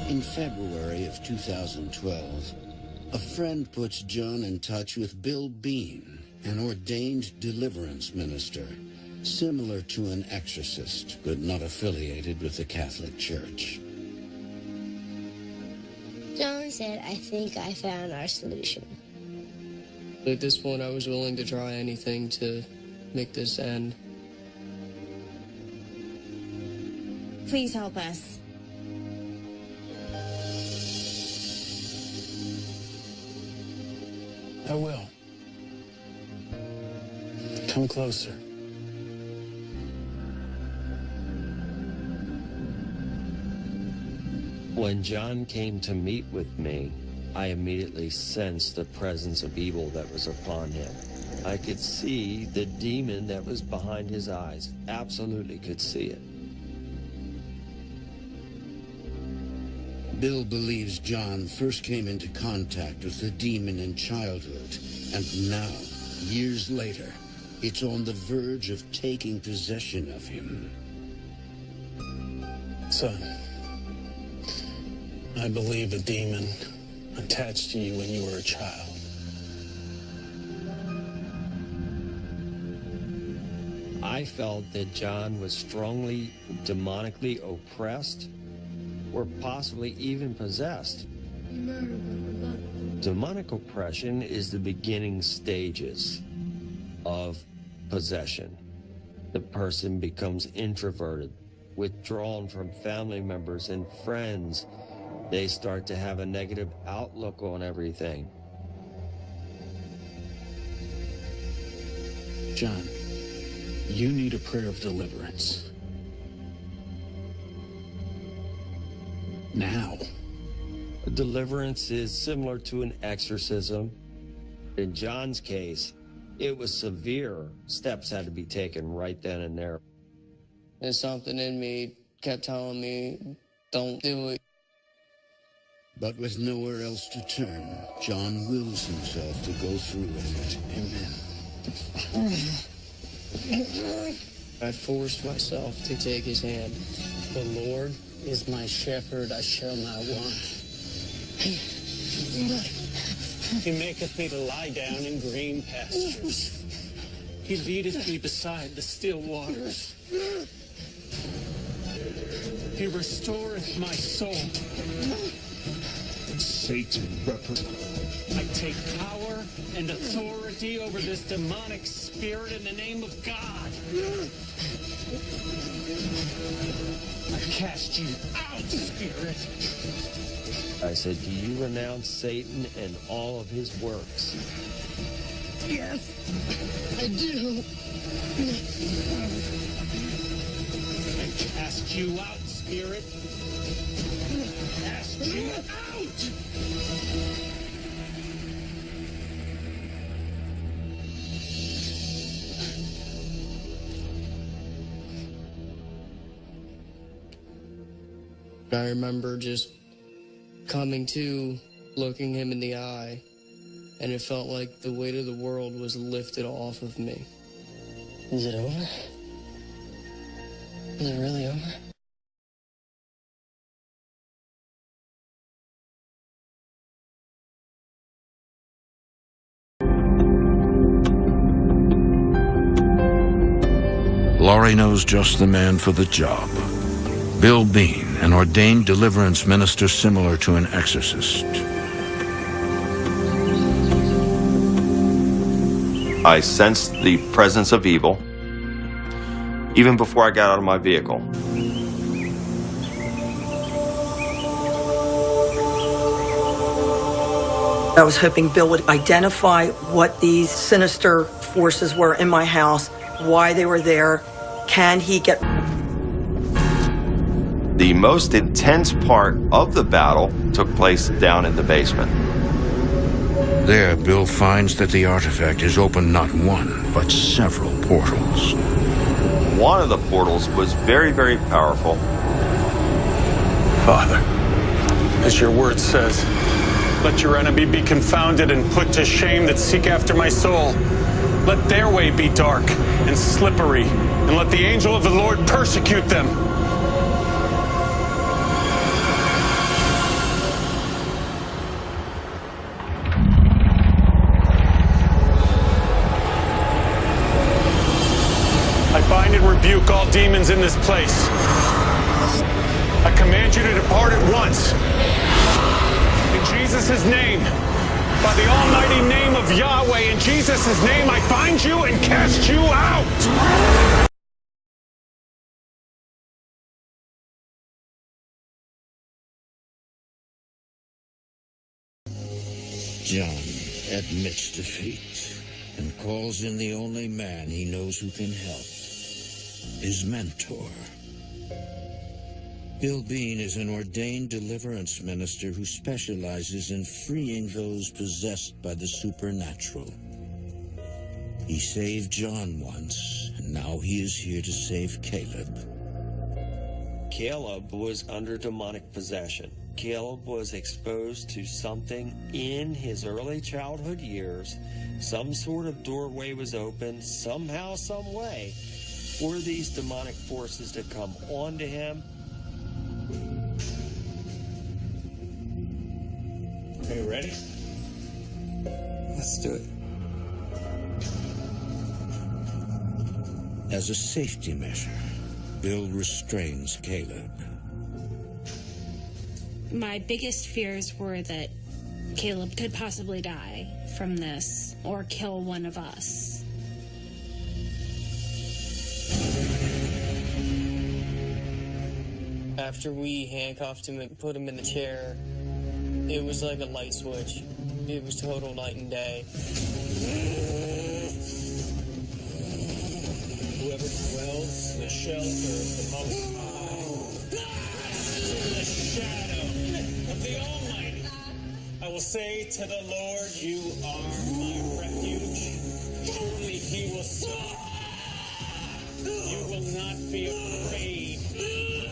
In February of 2012, a friend puts John in touch with Bill Bean, an ordained deliverance minister, similar to an exorcist, but not affiliated with the Catholic Church. John said, "I think I found our solution." At this point, I was willing to try anything to make this end. Please help us. I will. Come closer. When John came to meet with me, I immediately sensed the presence of evil that was upon him. I could see the demon that was behind his eyes. Absolutely could see it. Bill believes John first came into contact with the demon in childhood, and now, years later, it's on the verge of taking possession of him. Son, I believe a demon attached to you when you were a child. I felt that John was strongly demonically oppressed, or possibly even possessed. Demonic oppression is the beginning stages of possession. The person becomes introverted, withdrawn from family members and friends. They start to have a negative outlook on everything. John, you need a prayer of deliverance. Now. Deliverance is similar to an exorcism. In John's case, it was severe. Steps had to be taken right then and there. And something in me kept telling me, don't do it. But with nowhere else to turn, John wills himself to go through with it. Amen. I forced myself to take his hand. The Lord is my shepherd, I shall not want. He maketh me to lie down in green pastures. He leadeth me beside the still waters. He restoreth my soul. Satan I take power and authority over this demonic spirit in the name of God. I cast you out, spirit. I said, do you renounce Satan and all of his works? Yes, I do. I cast you out, spirit. Cast you out! I remember just coming to, looking him in the eye, and it felt like the weight of the world was lifted off of me. Is it over? Is it really over? Laurie knows just the man for the job. Bill Bean, an ordained deliverance minister similar to an exorcist. I sensed the presence of evil even before I got out of my vehicle. I was hoping Bill would identify what these sinister forces were in my house, why they were there. Can he get... The most intense part of the battle took place down in the basement. There, Bill finds that the artifact is opened not one, but several portals. One of the portals was very, very powerful. Father, as your word says, let your enemy be confounded and put to shame that seek after my soul. Let their way be dark and slippery, and let the angel of the Lord persecute them. rebuke all demons in this place. I command you to depart at once. In Jesus' name, by the almighty name of Yahweh, in Jesus' name, I bind you and cast you out. John admits defeat and calls in the only man he knows who can help, his mentor. Bill Bean is an ordained deliverance minister who specializes in freeing those possessed by the supernatural. He saved John once, and now he is here to save Caleb. Caleb was under demonic possession. Caleb was exposed to something in his early childhood years. Some sort of doorway was opened, somehow, some way, for these demonic forces to come onto him. Are you ready? Let's do it. As a safety measure, Bill restrains Caleb. My biggest fears were that Caleb could possibly die from this or kill one of us. After we handcuffed him and put him in the chair, it was like a light switch. It was total night and day. Whoever dwells in the shelter of the Most High, in the shadow of the Almighty, I will say to the Lord, you are my refuge. Surely he will save. You will not be afraid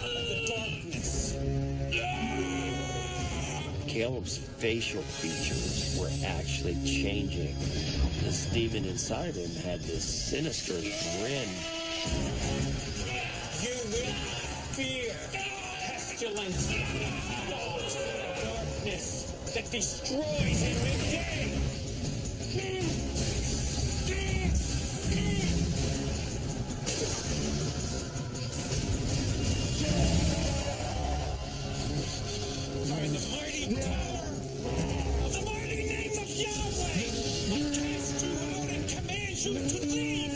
of the darkness. Caleb's facial features were actually changing. This demon inside of him had this sinister grin. You will not fear pestilence, darkness that destroys in midday. By the mighty power of the mighty name of Yahweh, I cast you out and command you to leave.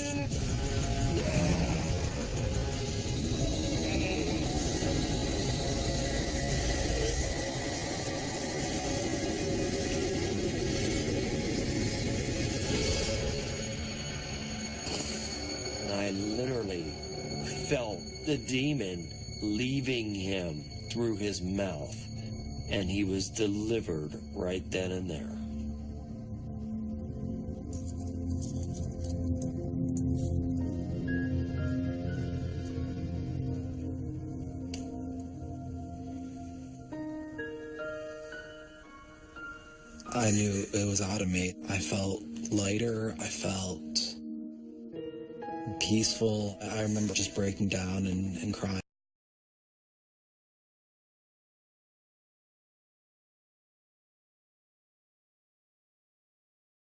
I literally felt the demon leaving him through his mouth, and he was delivered right then and there. I knew it was out of me. I felt lighter. I felt peaceful. I remember just breaking down and crying.